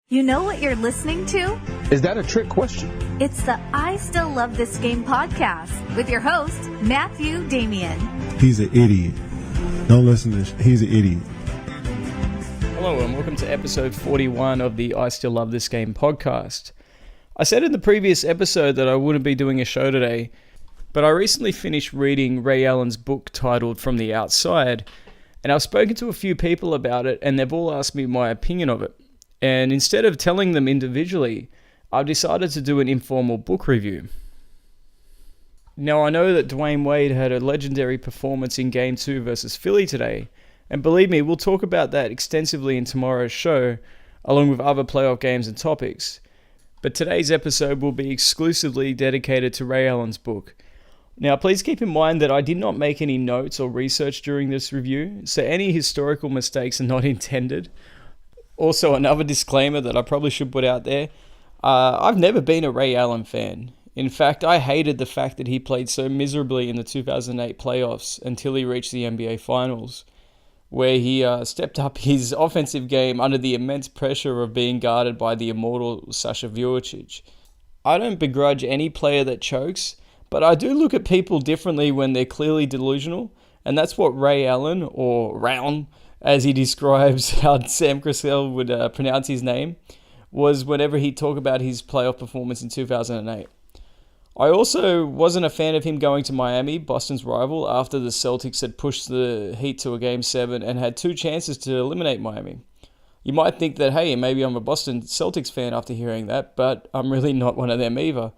You know what you're listening to? Is that a trick question? It's the I Still Love This Game podcast with your host, Matthew Damian. He's an idiot. Don't listen to this. He's an idiot. Hello and welcome to episode 41 of the I Still Love This Game podcast. I said in the previous episode that I wouldn't be doing a show today, but I recently finished reading Ray Allen's book titled From the Outside, and I've spoken to a few people about it and they've all asked me my opinion of it. And instead of telling them individually, I've decided to do an informal book review. Now, I know that Dwayne Wade had a legendary performance in Game 2 versus Philly today, and believe me, we'll talk about that extensively in tomorrow's show, along with other playoff games and topics. But today's episode will be exclusively dedicated to Ray Allen's book. Now, please keep in mind that I did not make any notes or research during this review, so any historical mistakes are not intended. Also, another disclaimer that I probably should put out there. I've never been a Ray Allen fan. In fact, I hated the fact that he played so miserably in the 2008 playoffs until he reached the NBA Finals, where he stepped up his offensive game under the immense pressure of being guarded by the immortal Sasha Vujacic. I don't begrudge any player that chokes, but I do look at people differently when they're clearly delusional, and that's what Ray Allen, or Round, as he describes how Sam Cassell would pronounce his name, was whenever he talked about his playoff performance in 2008. I also wasn't a fan of him going to Miami, Boston's rival, after the Celtics had pushed the Heat to a Game 7 and had two chances to eliminate Miami. You might think that, hey, maybe I'm a Boston Celtics fan after hearing that, but I'm really not one of them either.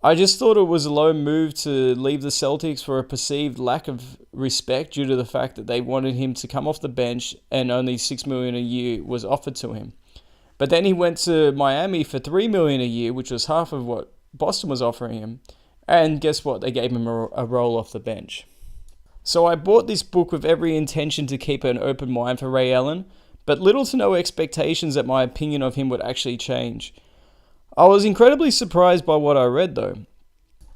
I just thought it was a low move to leave the Celtics for a perceived lack of respect due to the fact that they wanted him to come off the bench and only $6 million a year was offered to him. But then he went to Miami for $3 million a year, which was half of what Boston was offering him. And guess what? They gave him a role off the bench. So I bought this book with every intention to keep an open mind for Ray Allen, but little to no expectations that my opinion of him would actually change. I was incredibly surprised by what I read though.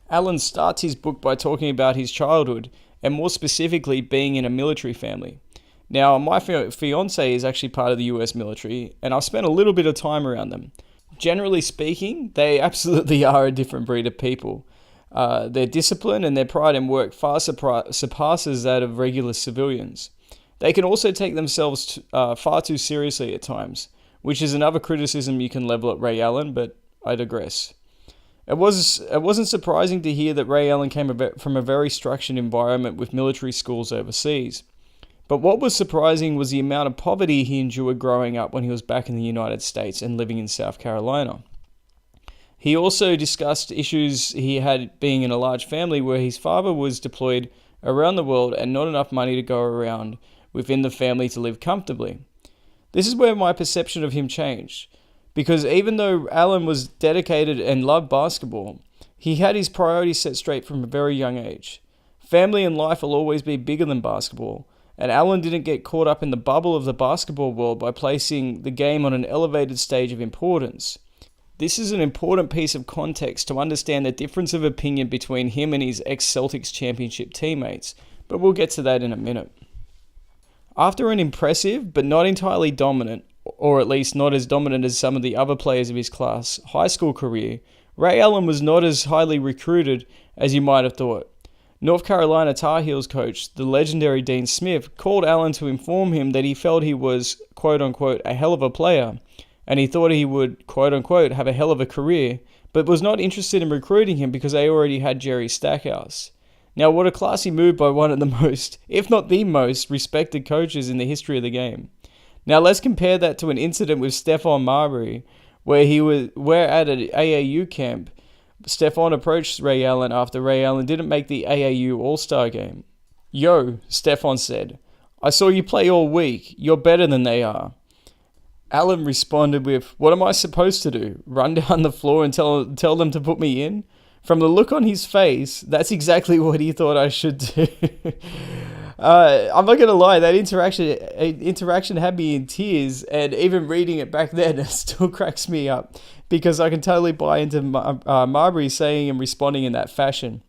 Allen starts his book by talking about his childhood, and more specifically being in a military family. Now, my fiance is actually part of the US military, and I've spent a little bit of time around them. Generally speaking, they absolutely are a different breed of people. Their discipline and their pride in work far surpasses that of regular civilians. They can also take themselves far too seriously at times, which is another criticism you can level at Ray Allen, but I digress. It wasn't surprising to hear that Ray Allen came from a very structured environment with military schools overseas. But what was surprising was the amount of poverty he endured growing up when he was back in the United States and living in South Carolina. He also discussed issues he had being in a large family where his father was deployed around the world and not enough money to go around within the family to live comfortably. This is where my perception of him changed. Because even though Allen was dedicated and loved basketball, he had his priorities set straight from a very young age. Family and life will always be bigger than basketball, and Allen didn't get caught up in the bubble of the basketball world by placing the game on an elevated stage of importance. This is an important piece of context to understand the difference of opinion between him and his ex-Celtics championship teammates, but we'll get to that in a minute. After an impressive, but not entirely dominant, or at least not as dominant as some of the other players of his class, high school career, Ray Allen was not as highly recruited as you might have thought. North Carolina Tar Heels coach, the legendary Dean Smith, called Allen to inform him that he felt he was, quote-unquote, a hell of a player, and he thought he would, quote-unquote, have a hell of a career, but was not interested in recruiting him because they already had Jerry Stackhouse. Now, what a classy move by one of the most, if not the most, respected coaches in the history of the game. Now let's compare that to an incident with Stephon Marbury, where at an AAU camp, Stephon approached Ray Allen after Ray Allen didn't make the AAU All-Star game. "Yo," Stephon said, "I saw you play all week. You're better than they are." Allen responded with, "What am I supposed to do? Run down the floor and tell them to put me in?" From the look on his face, that's exactly what he thought I should do. I'm not going to lie, that interaction had me in tears, and even reading it back then, it still cracks me up, because I can totally buy into Marbury saying and responding in that fashion.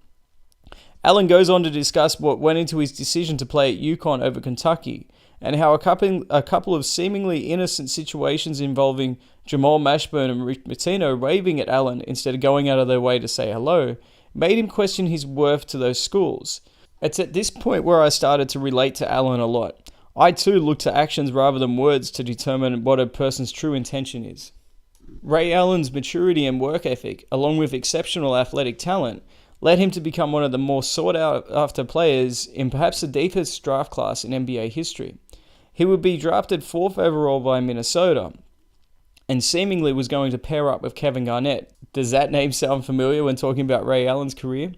Allen goes on to discuss what went into his decision to play at UConn over Kentucky, and how a couple of seemingly innocent situations involving Jamal Mashburn and Rick Pitino waving at Allen instead of going out of their way to say hello made him question his worth to those schools. It's at this point where I started to relate to Allen a lot. I too look to actions rather than words to determine what a person's true intention is. Ray Allen's maturity and work ethic, along with exceptional athletic talent, led him to become one of the more sought-after players in perhaps the deepest draft class in NBA history. He would be drafted 4th overall by Minnesota, and seemingly was going to pair up with Kevin Garnett. Does that name sound familiar when talking about Ray Allen's career?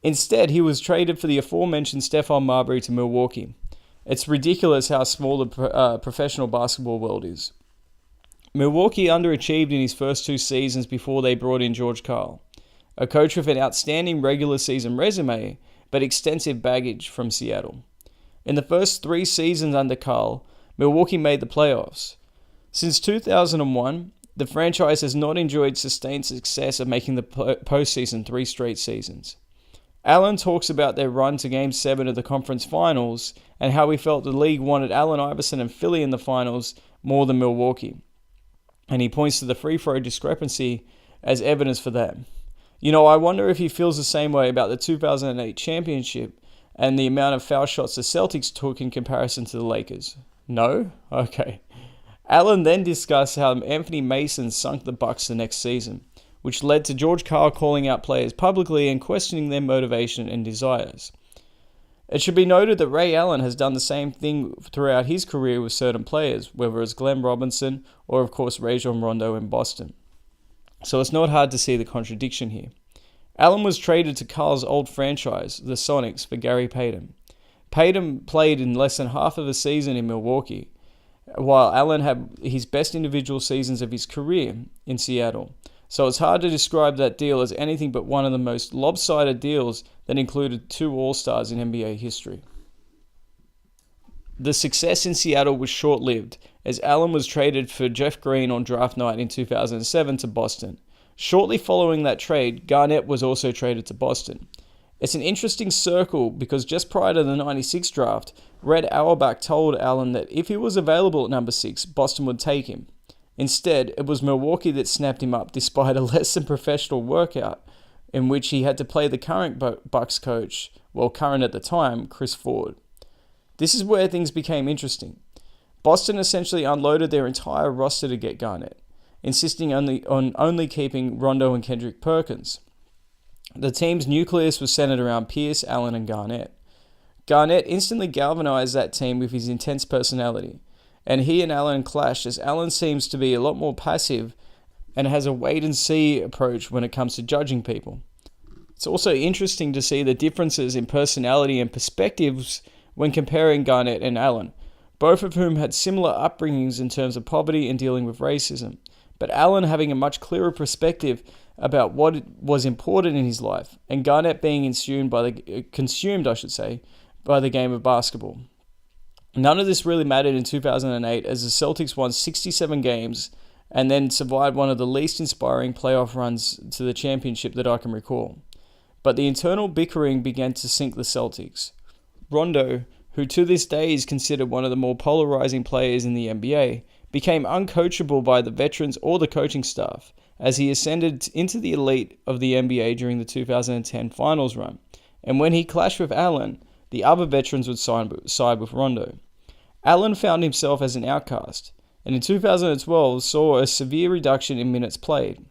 Instead, he was traded for the aforementioned Stephon Marbury to Milwaukee. It's ridiculous how small the professional basketball world is. Milwaukee underachieved in his first 2 seasons before they brought in George Karl, a coach with an outstanding regular season resume, but extensive baggage from Seattle. In the first 3 seasons under Karl, Milwaukee made the playoffs. Since 2001, the franchise has not enjoyed sustained success of making the postseason 3 straight seasons. Allen talks about their run to Game 7 of the conference finals and how he felt the league wanted Allen Iverson and Philly in the finals more than Milwaukee. And he points to the free throw discrepancy as evidence for that. I wonder if he feels the same way about the 2008 championship and the amount of foul shots the Celtics took in comparison to the Lakers. No? Okay. Allen then discussed how Anthony Mason sunk the Bucks the next season, which led to George Karl calling out players publicly and questioning their motivation and desires. It should be noted that Ray Allen has done the same thing throughout his career with certain players, whether it's Glenn Robinson or, of course, Rajon Rondo in Boston. So it's not hard to see the contradiction here. Allen was traded to Karl's old franchise, the Sonics, for Gary Payton. Payton played in less than half of a season in Milwaukee, while Allen had his best individual seasons of his career in Seattle. So it's hard to describe that deal as anything but one of the most lopsided deals that included 2 All-Stars in NBA history. The success in Seattle was short-lived, as Allen was traded for Jeff Green on draft night in 2007 to Boston. Shortly following that trade, Garnett was also traded to Boston. It's an interesting circle because just prior to the 96 draft, Red Auerbach told Allen that if he was available at number 6, Boston would take him. Instead, it was Milwaukee that snapped him up despite a less than professional workout in which he had to play the current Bucks coach, current at the time, Chris Ford. This is where things became interesting. Boston essentially unloaded their entire roster to get Garnett, insisting on only keeping Rondo and Kendrick Perkins. The team's nucleus was centered around Pierce, Allen, and Garnett. Garnett instantly galvanized that team with his intense personality, and he and Allen clashed as Allen seems to be a lot more passive and has a wait-and-see approach when it comes to judging people. It's also interesting to see the differences in personality and perspectives when comparing Garnett and Allen, both of whom had similar upbringings in terms of poverty and dealing with racism, but Allen having a much clearer perspective about what was important in his life, and Garnett being consumed by the game of basketball. None of this really mattered in 2008 as the Celtics won 67 games and then survived one of the least inspiring playoff runs to the championship that I can recall. But the internal bickering began to sink the Celtics. Rondo, who to this day is considered one of the more polarizing players in the NBA, became uncoachable by the veterans or the coaching staff as he ascended into the elite of the NBA during the 2010 finals run. And when he clashed with Allen, the other veterans would side with Rondo. Allen found himself as an outcast, and in 2012 saw a severe reduction in minutes played.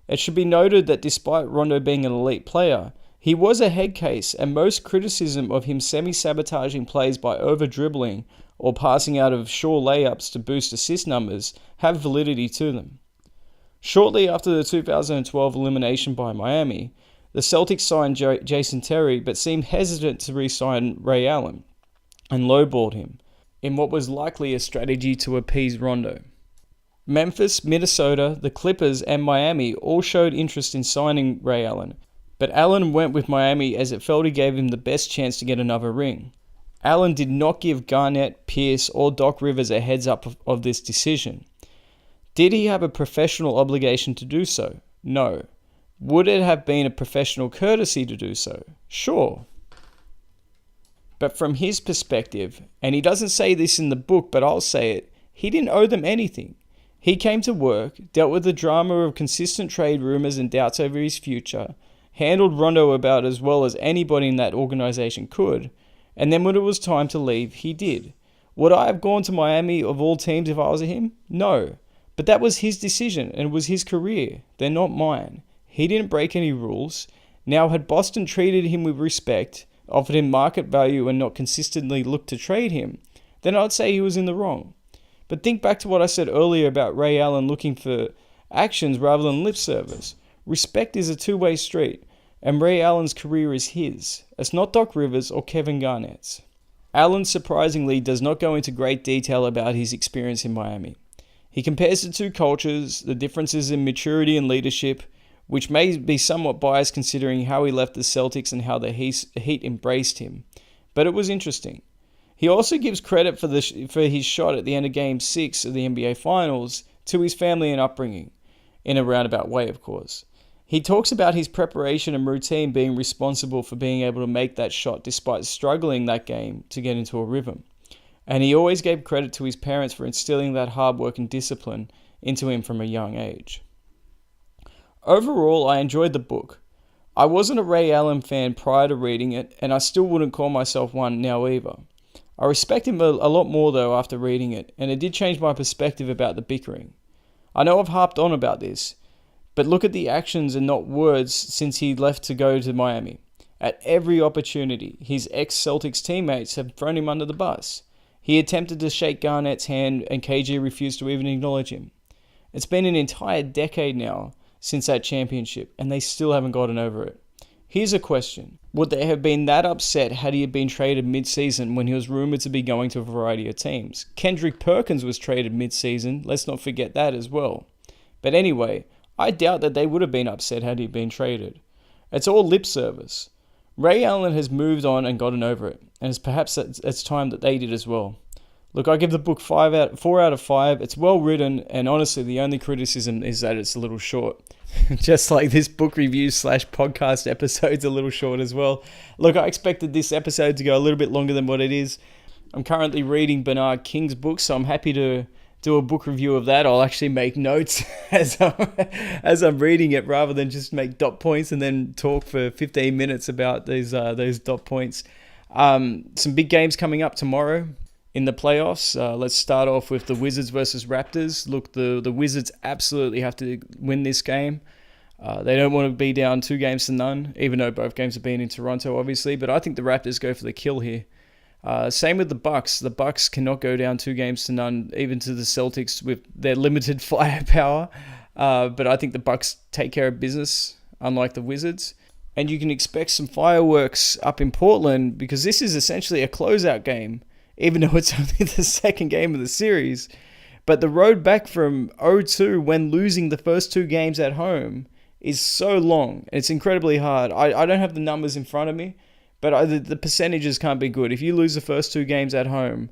It should be noted that despite Rondo being an elite player, he was a head case, and most criticism of him semi-sabotaging plays by over-dribbling or passing out of sure layups to boost assist numbers have validity to them. Shortly after the 2012 elimination by Miami, the Celtics signed Jason Terry but seemed hesitant to re-sign Ray Allen and lowballed him in what was likely a strategy to appease Rondo. Memphis, Minnesota, the Clippers, and Miami all showed interest in signing Ray Allen, but Allen went with Miami as it felt he gave him the best chance to get another ring. Allen did not give Garnett, Pierce, or Doc Rivers a heads up of this decision. Did he have a professional obligation to do so? No. Would it have been a professional courtesy to do so? Sure. But from his perspective, and he doesn't say this in the book, but I'll say it, he didn't owe them anything. He came to work, dealt with the drama of consistent trade rumors and doubts over his future, handled Rondo about as well as anybody in that organization could, and then when it was time to leave, he did. Would I have gone to Miami of all teams if I was him? No. But that was his decision and it was his career. They're not mine. He didn't break any rules. Now, had Boston treated him with respect, offered him market value and not consistently looked to trade him, then I'd say he was in the wrong. But think back to what I said earlier about Ray Allen looking for actions rather than lip service. Respect is a two-way street, and Ray Allen's career is his. It's not Doc Rivers or Kevin Garnett's. Allen surprisingly does not go into great detail about his experience in Miami. He compares the two cultures, the differences in maturity and leadership, which may be somewhat biased considering how he left the Celtics and how the Heat embraced him. But it was interesting. He also gives credit for his shot at the end of Game 6 of the NBA Finals to his family and upbringing, in a roundabout way, of course. He talks about his preparation and routine being responsible for being able to make that shot despite struggling that game to get into a rhythm. And he always gave credit to his parents for instilling that hard work and discipline into him from a young age. Overall, I enjoyed the book. I wasn't a Ray Allen fan prior to reading it, and I still wouldn't call myself one now either. I respect him a lot more though after reading it, and it did change my perspective about the bickering. I know I've harped on about this, but look at the actions and not words since he left to go to Miami. At every opportunity, his ex-Celtics teammates have thrown him under the bus. He attempted to shake Garnett's hand and KG refused to even acknowledge him. It's been an entire decade now since that championship, and they still haven't gotten over it. Here's a question. Would they have been that upset had he been traded mid-season when he was rumored to be going to a variety of teams? Kendrick Perkins was traded mid-season, let's not forget that as well. But anyway, I doubt that they would have been upset had he been traded. It's all lip service. Ray Allen has moved on and gotten over it, and it's time that they did as well. Look, I give the book 4 out of 5. It's well written, and honestly, the only criticism is that it's a little short. Just like this book review / podcast episode's a little short as well. Look, I expected this episode to go a little bit longer than what it is. I'm currently reading Bernard King's book, so I'm happy to do a book review of that. I'll actually make notes as I'm reading it rather than just make dot points and then talk for 15 minutes about those dot points. Some big games coming up tomorrow in the playoffs. Let's start off with the Wizards versus Raptors. Look, the Wizards absolutely have to win this game. They don't want to be down 2-0, even though both games have been in Toronto, obviously. But I think the Raptors go for the kill here. Same with the Bucks. The Bucks cannot go down 2-0, even to the Celtics with their limited firepower. But I think the Bucks take care of business, unlike the Wizards. And you can expect some fireworks up in Portland because this is essentially a closeout game, even though it's only the second game of the series. But the road back from 0-2 when losing the first 2 games at home is so long. It's incredibly hard. I don't have the numbers in front of me, but the percentages can't be good. If you lose the first 2 games at home,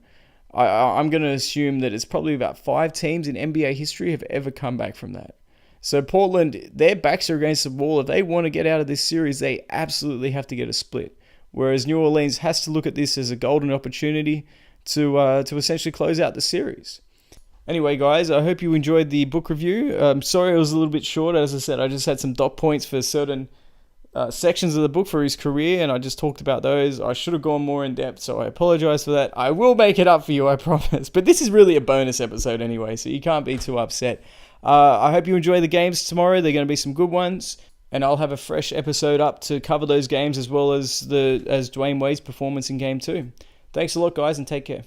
I'm going to assume that it's probably about 5 teams in NBA history have ever come back from that. So Portland, their backs are against the wall. If they want to get out of this series, they absolutely have to get a split. Whereas New Orleans has to look at this as a golden opportunity to essentially close out the series. Anyway, guys, I hope you enjoyed the book review. Sorry it was a little bit short. As I said, I just had some dot points for certain sections of the book for his career, and I just talked about those. I should have gone more in depth, so I apologize for that. I will make it up for you, I promise. But this is really a bonus episode anyway, so you can't be too upset. I hope you enjoy the games tomorrow. They're going to be some good ones. And I'll have a fresh episode up to cover those games as well as Dwayne Wade's performance in Game 2. Thanks a lot, guys, and take care.